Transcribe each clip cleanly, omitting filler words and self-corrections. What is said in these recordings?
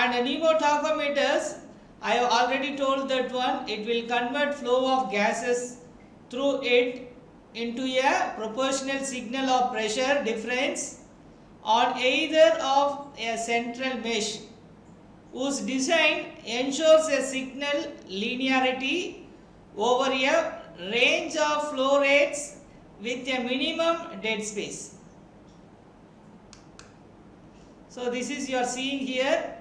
And pneumotachometers, I have already told that one, it will convert flow of gases through it into a proportional signal of pressure difference on either of a central mesh, whose design ensures a signal linearity over a range of flow rates with a minimum dead space. So this is you are seeing here,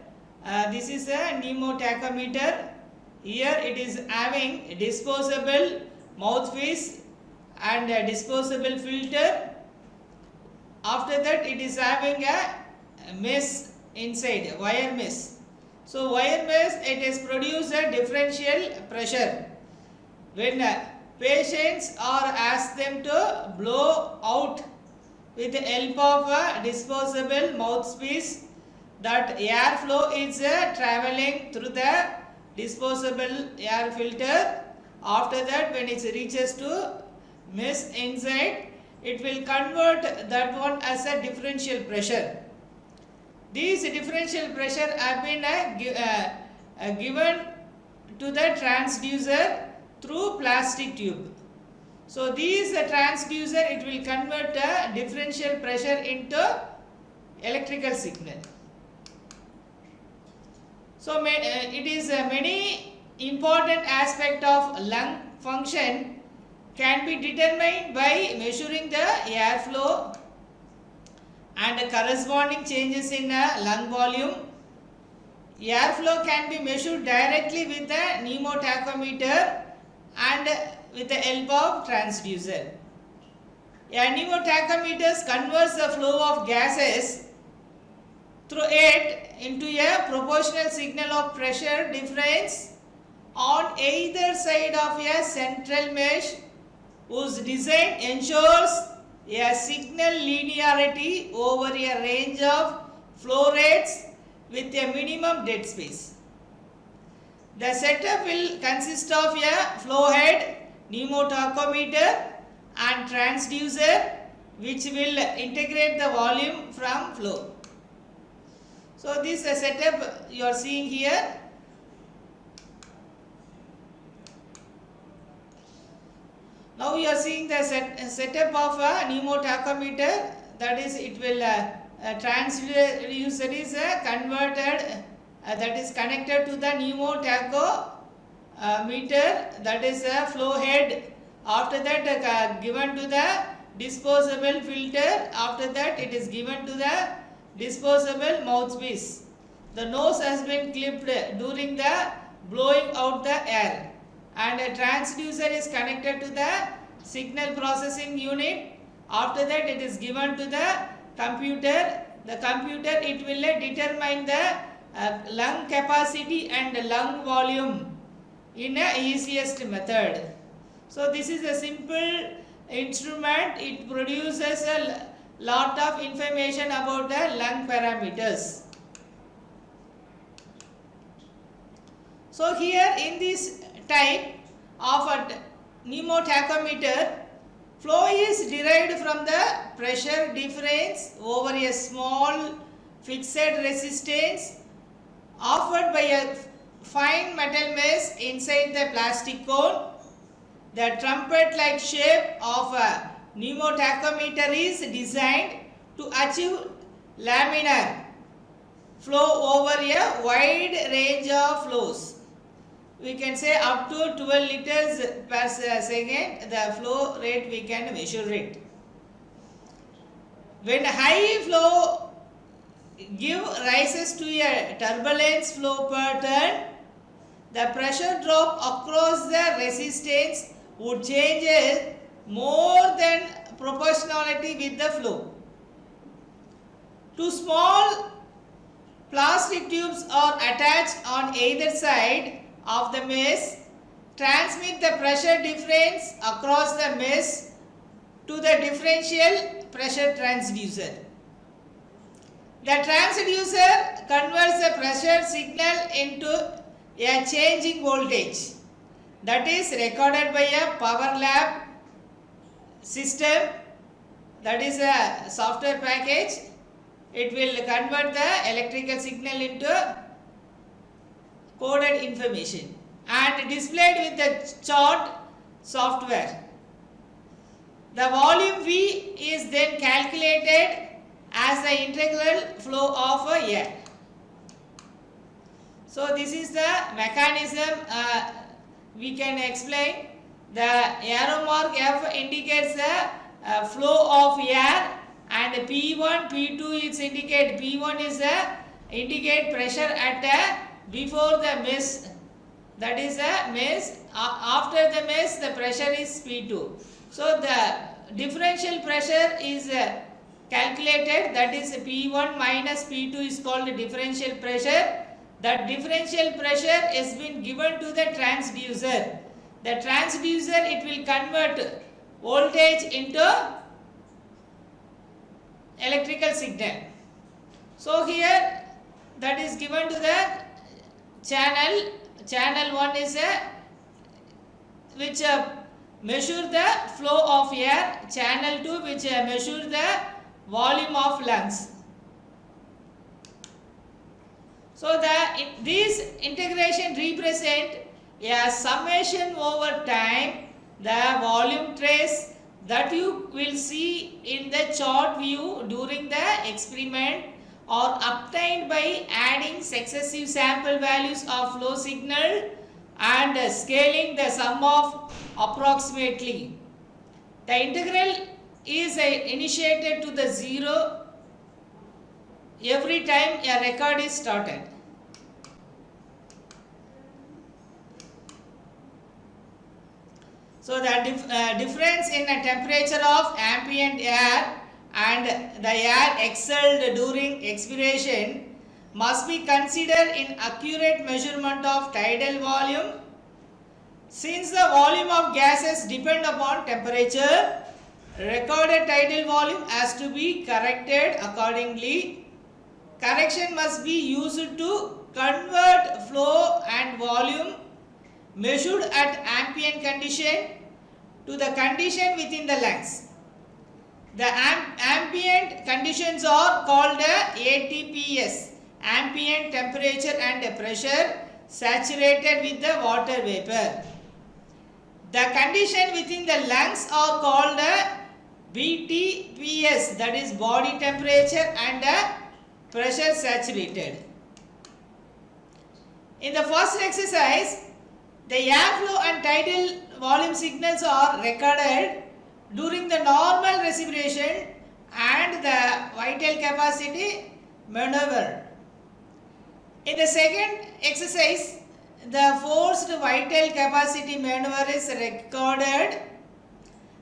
this is a pneumotachometer. Here it is having a disposable mouthpiece and a disposable filter. After that it is having a mesh inside, wire mesh. So wire mesh, it is produce a differential pressure. When patients are asked them to blow out with the help of a disposable mouthpiece, that airflow is traveling through the disposable air filter. After that, when it reaches to mesh inside, it will convert that one as a differential pressure. These differential pressure have been given to the transducer through plastic tube. So these transducer, it will convert differential pressure into electrical signal. So it is many important aspect of lung function can be determined by measuring the airflow and corresponding changes in lung volume. Airflow can be measured directly with the pneumotachometer and with the help of transducer. A pneumotachometer converts the flow of gases through it into a proportional signal of pressure difference on either side of a central mesh, whose design ensures a signal linearity over a range of flow rates with a minimum dead space. The setup will consist of a flow head, pneumotachometer and transducer, which will integrate the volume from flow. So this setup you are seeing here. Now you are seeing the setup of a pneumotachometer, that is it will transducer is converted, that is connected to the pneumotachometer, that is a flow head. After that given to the disposable filter. After that it is given to the disposable mouthpiece. The nose has been clipped during the blowing out the air, and a transducer is connected to the signal processing unit. After that it is given to the computer. The computer, it will determine the lung capacity and lung volume in a easiest method. So this is a simple instrument. It produces a lot of information about the lung parameters. So here in this type of a pneumotachometer, flow is derived from the pressure difference over a small fixed resistance offered by a fine metal mesh inside the plastic cone. The trumpet-like shape of a pneumotachometer is designed to achieve laminar flow over a wide range of flows. We can say up to 12 liters per second, the flow rate we can measure it. When high flow give rises to a turbulence flow pattern, the pressure drop across the resistance would change more than proportionality with the flow. Two small plastic tubes are attached on either side of the mesh, transmit the pressure difference across the mesh to the differential pressure transducer. The transducer converts the pressure signal into a changing voltage that is recorded by a PowerLab system, that is a software package. It will convert the electrical signal into coded information and displayed with the chart software. The volume V is then calculated as the integral flow of air. So this is the mechanism we can explain. The arrow mark F indicates the flow of air, and P1, P2 is indicate. P1 is indicate pressure at before the mesh, that is a mesh. After the mesh, the pressure is P2. So the differential pressure is calculated, that is P1 minus P2 is called the differential pressure. That differential pressure has been given to the transducer. The transducer, it will convert voltage into electrical signal. So here that is given to the channel. Channel 1 is which measure the flow of air. Channel 2 which measure the volume of lungs. So these integration represent a summation over time the volume trace that you will see in the chart view during the experiment are obtained by adding successive sample values of flow signal and scaling the sum of approximately. The integral is initiated to the 0 every time a record is started. So the difference in the temperature of ambient air and the air exhaled during expiration must be considered in accurate measurement of tidal volume. Since the volume of gases depend upon temperature, recorded tidal volume has to be corrected accordingly. Correction must be used to convert flow and volume measured at ambient condition to the condition within the lungs. The ambient conditions are called ATPS, ambient temperature and pressure saturated with the water vapor. The condition within the lungs are called BTPS, that is body temperature and pressure saturated. In the first exercise, the airflow and tidal volume signals are recorded during the normal respiration and the vital capacity maneuver. In the second exercise, the forced vital capacity maneuver is recorded.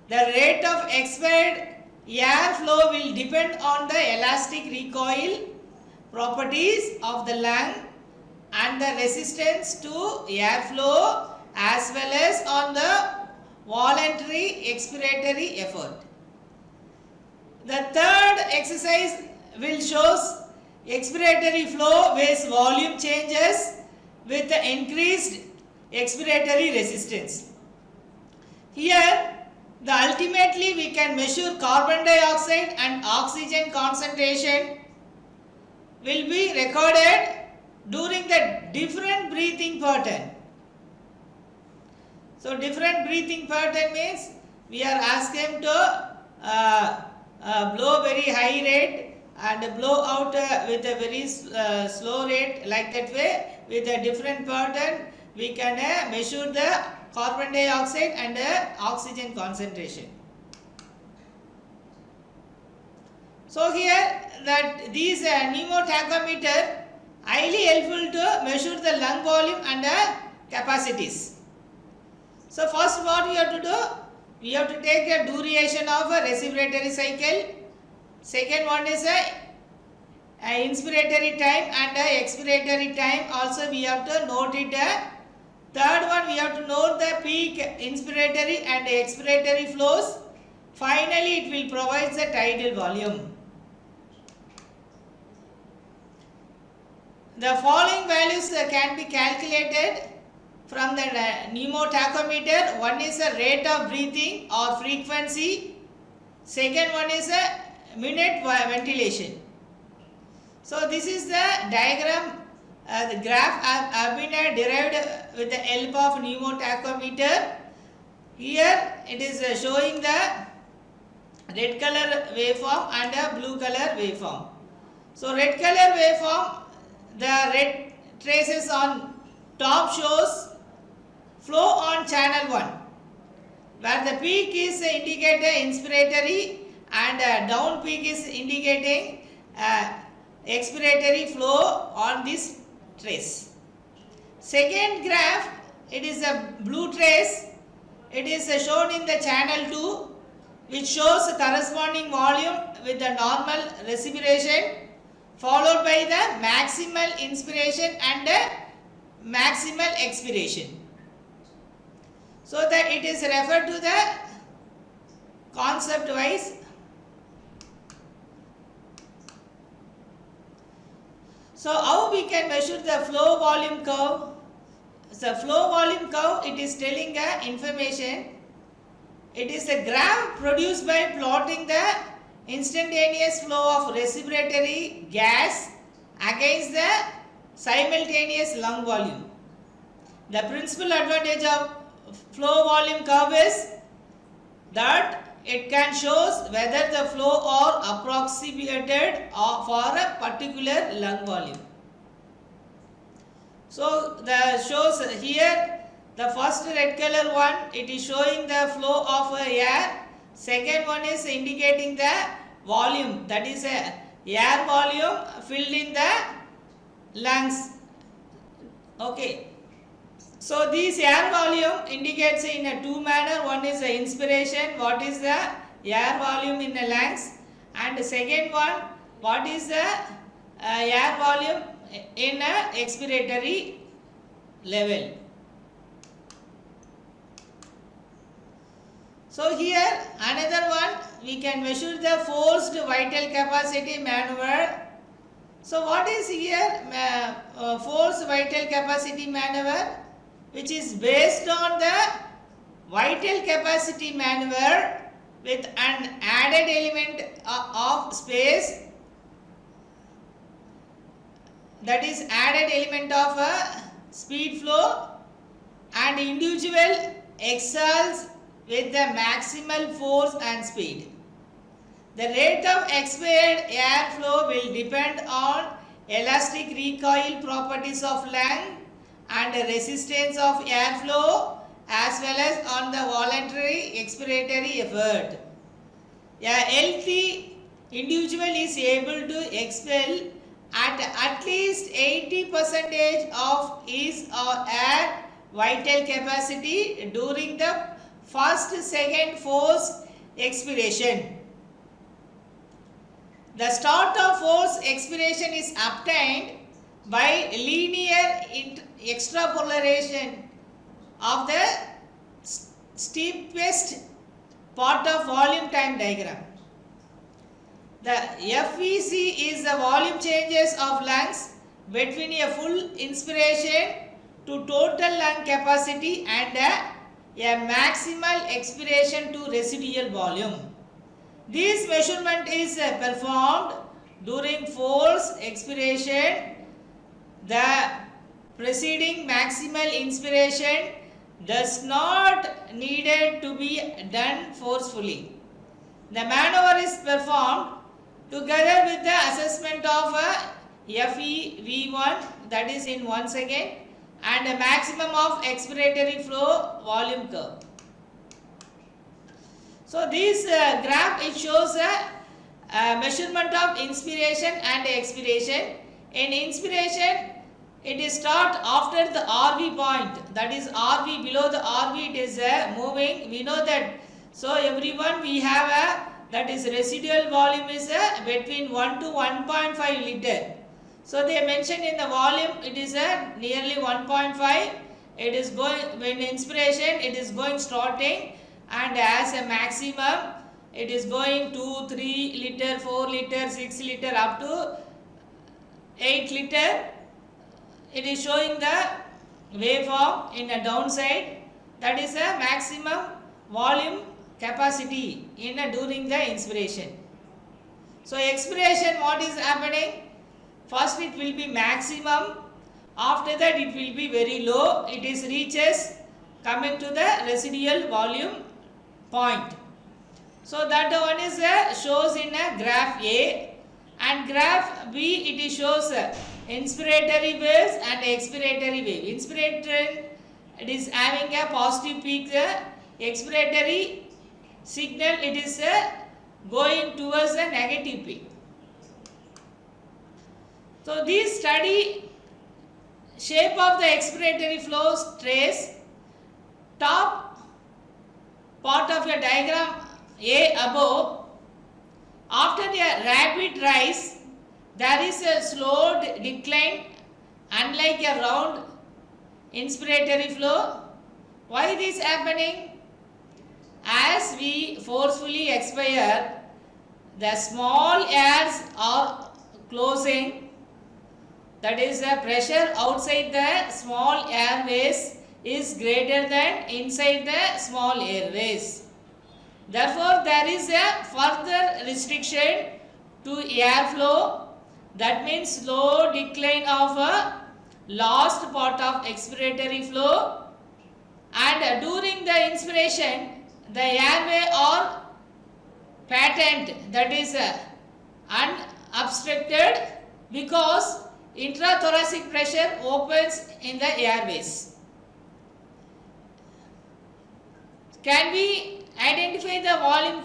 The rate of expired airflow will depend on the elastic recoil properties of the lung and the resistance to airflow as well as on the voluntary expiratory effort. The third exercise will show expiratory flow with volume changes with the increased expiratory resistance. Here, ultimately we can measure carbon dioxide and oxygen concentration will be recorded during the different breathing pattern. So different breathing pattern means we are asked him to blow very high rate and blow out with a very slow rate, like that way. With a different pattern we can measure the carbon dioxide and oxygen concentration. So here that these pneumotachometer highly helpful to measure the lung volume and capacities. So first what we have to do, we have to take a duration of a respiratory cycle. Second one is inspiratory time and expiratory time, also we have to note it. Third one, we have to note the peak inspiratory and expiratory flows. Finally it will provide the tidal volume. The following values can be calculated from the pneumotachometer. One is the rate of breathing or frequency. Second one is a minute ventilation. So this is the diagram The graph have been derived with the help of pneumotachometer. Here it is showing the red color waveform and a blue color waveform. So red color waveform, the red traces on top shows flow on channel 1, where the peak is indicating inspiratory and down peak is indicating expiratory flow on this trace. Second graph, it is a blue trace. It is shown in the channel 2, which shows corresponding volume with the normal respiration followed by the maximal inspiration and maximal expiration. So that it is referred to the concept wise. So how we can measure the flow volume curve? The flow volume curve, it is telling information. It is a graph produced by plotting the instantaneous flow of respiratory gas against the simultaneous lung volume. The principal advantage of flow volume curve is that it can show whether the flow are approximated for a particular lung volume. So the shows here, the first red color one, it is showing the flow of air. Second one is indicating the volume, that is air volume filled in the lungs. Okay. So this air volume indicates in a two manner. One is the inspiration, what is the air volume in the lungs, and the second one, what is the air volume in a expiratory level. So here another one, we can measure the forced vital capacity maneuver. So what is here forced vital capacity maneuver, which is based on the vital capacity maneuver with an added element of space, that is added element of speed flow, and individual exhales with the maximal force and speed. The rate of expired air flow will depend on elastic recoil properties of lung and resistance of air flow, as well as on the voluntary expiratory effort. A healthy individual is able to expel at least 80% of his or her vital capacity during the first second forced expiration. The start of forced expiration is obtained by linear extrapolation of the steepest part of volume time diagram. The FVC is the volume changes of lungs between a full inspiration to total lung capacity and a maximal expiration to residual volume. This measurement is performed during forced expiration. The preceding maximal inspiration does not needed to be done forcefully. The maneuver is performed together with the assessment of FEV1, that is in 1 second, and a maximum of expiratory flow volume curve. So this graph, it shows a measurement of inspiration and expiration. In inspiration, it is start after the RV point, that is RV, below the RV it is moving. We know that. So everyone we have that is residual volume is between 1 to 1.5 liter. So they mentioned in the volume it is nearly 1.5. It is going, when inspiration it is going starting, and as a maximum it is going 2, 3 liter, 4 liter, 6 liter up to 8 liter. It is showing the waveform in a downside, that is a maximum volume capacity in during the inspiration. So expiration, what is happening? First it will be maximum. After that it will be very low. It is reaches coming to the residual volume point. So that one is shows in a graph A, and graph B it is shows inspiratory waves and expiratory wave. Inspiratory, it is having a positive peak. Expiratory signal, it is going towards a negative peak. So this study shape of the expiratory flows trace. Top part of your diagram A above, after the rapid rise there is a slow decline, unlike a round inspiratory flow. Why this happening? As we forcefully expire, the small airs are closing, that is the pressure outside the small airways is greater than inside the small airways. Therefore, there is a further restriction to airflow. That means slow decline of a last part of expiratory flow, and during the inspiration the airway are patent, that is unobstructed, because intrathoracic pressure opens in the airways. Can we identify the volume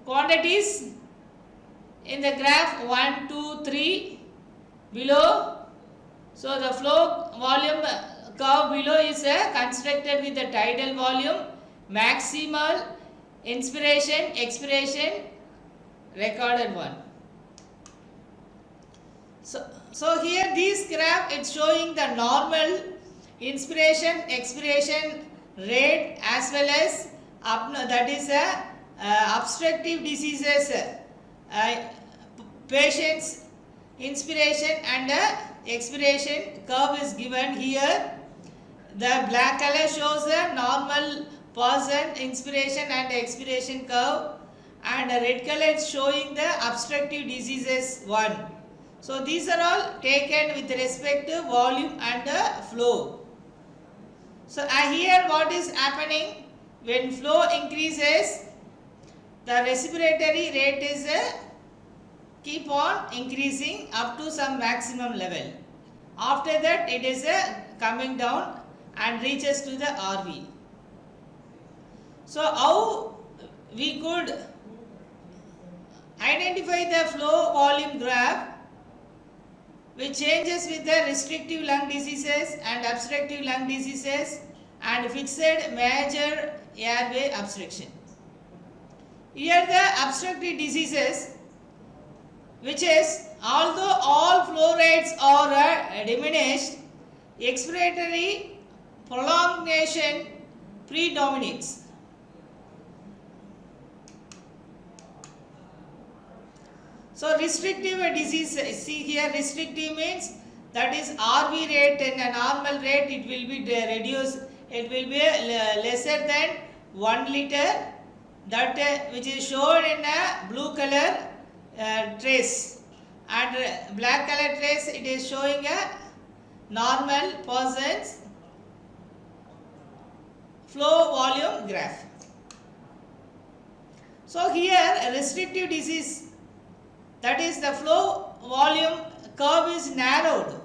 quantities in the graph 1, 2, 3 below? So the flow volume curve below is constructed with the tidal volume, maximal, inspiration, expiration, recorded one. So here this graph it's showing the normal inspiration, expiration rate as well as that is obstructive diseases patients inspiration and expiration curve is given here. The black color shows the normal person inspiration and expiration curve, and the red color is showing the obstructive diseases one. So these are all taken with respect to volume and flow. So here what is happening, when flow increases, the respiratory rate is keep on increasing up to some maximum level. After that it is coming down and reaches to the RV. So how we could identify the flow volume graph which changes with the restrictive lung diseases and obstructive lung diseases and fixed major airway obstruction. Here the obstructive diseases, which is although all flow rates are diminished, expiratory prolongation predominates. So restrictive disease, see here restrictive means that is RV rate, and a normal rate it will be reduced, it will be lesser than 1 liter, that which is shown in a blue color trace, and black color trace it is showing a normal person's flow volume graph. So here a restrictive disease, that is the flow volume curve is narrowed.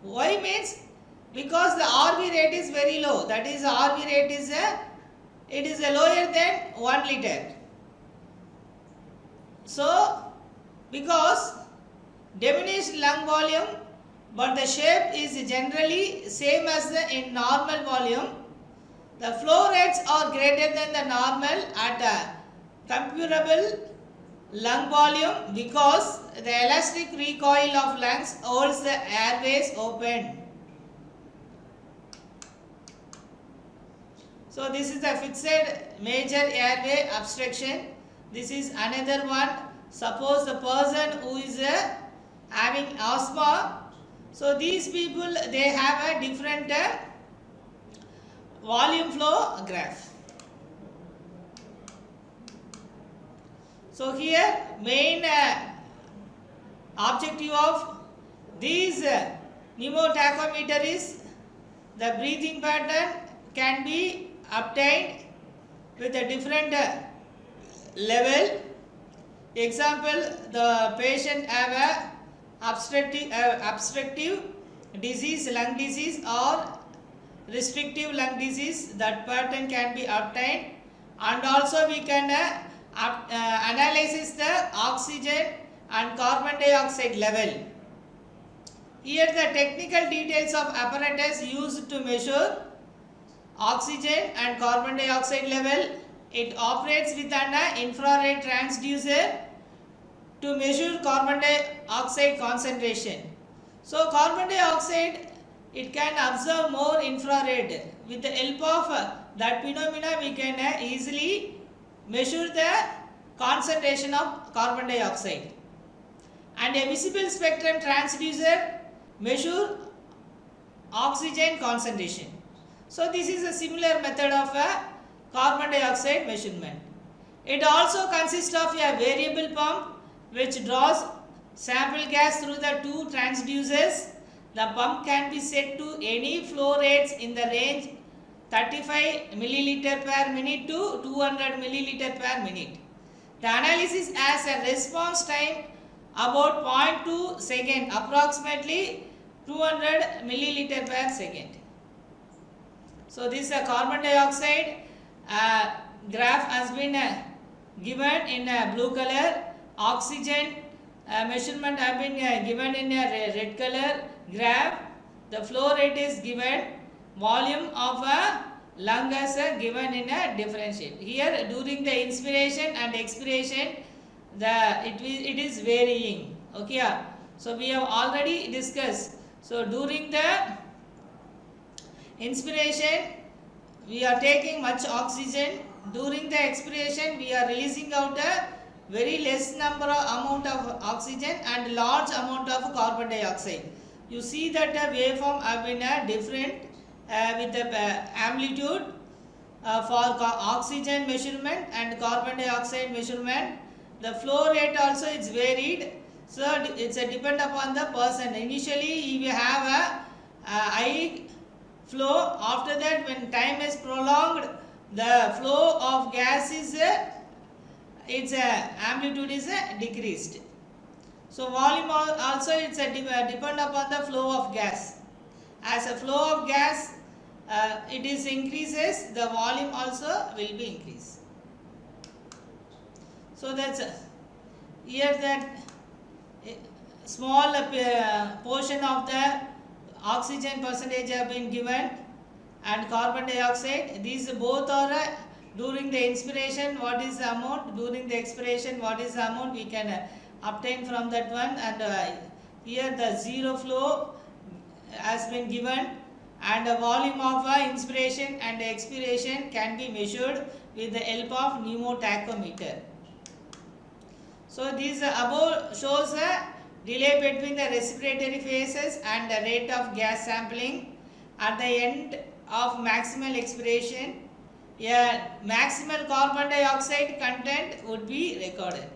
Why means? Because the RV rate is very low, that is RV rate is it is lower than 1 liter. So because diminished lung volume, but the shape is generally same as in normal volume, the flow rates are greater than the normal at a comparable lung volume, because the elastic recoil of lungs holds the airways open. So this is the fixed major airway obstruction. This is another one. Suppose the person who is having asthma, so these people they have a different volume flow graph. So here main objective of These pneumotachometer is the breathing pattern can be obtained with a different level. Example, the patient have a obstructive disease, lung disease or restrictive lung disease, that pattern can be obtained, and also we can analyze the oxygen and carbon dioxide level. Here the technical details of apparatus used to measure oxygen and carbon dioxide level. It operates with an infrared transducer to measure carbon dioxide concentration. So carbon dioxide, it can observe more infrared. With the help of that phenomena, we can easily measure the concentration of carbon dioxide. And a visible spectrum transducer measure oxygen concentration. So this is a similar method of a carbon dioxide measurement. It also consists of a variable pump which draws sample gas through the two transducers. The pump can be set to any flow rates in the range 35 milliliter per minute to 200 milliliter per minute. The analysis has a response time about 0.2 second, approximately 200 milliliter per second. So this carbon dioxide graph has been given in blue color. Oxygen measurement have been given in a red color graph. The flow rate is given. Volume of a lung is given in a different shape. Here during the inspiration and expiration, it is varying. Okay. So we have already discussed. So during the inspiration, we are taking much oxygen. During the expiration, we are releasing out a very less amount of oxygen and large amount of carbon dioxide. You see that the waveform have been different with the amplitude for oxygen measurement and carbon dioxide measurement. The flow rate also is varied. So it's depend upon the person. Initially, he will have a high flow. After that, when time is prolonged, the flow of gas is its amplitude is decreased. So volume also it's depend upon the flow of gas. As a flow of gas it is increases, the volume also will be increased. So that's here that small portion of the oxygen percentage have been given and carbon dioxide. These both are during the inspiration what is the amount, during the expiration what is the amount, we can obtain from that one. And here the zero flow has been given and the volume of inspiration and expiration can be measured with the help of pneumotachometer. So this above shows a delay between the respiratory phases and the rate of gas sampling. At the end of maximal expiration, a maximal carbon dioxide content would be recorded.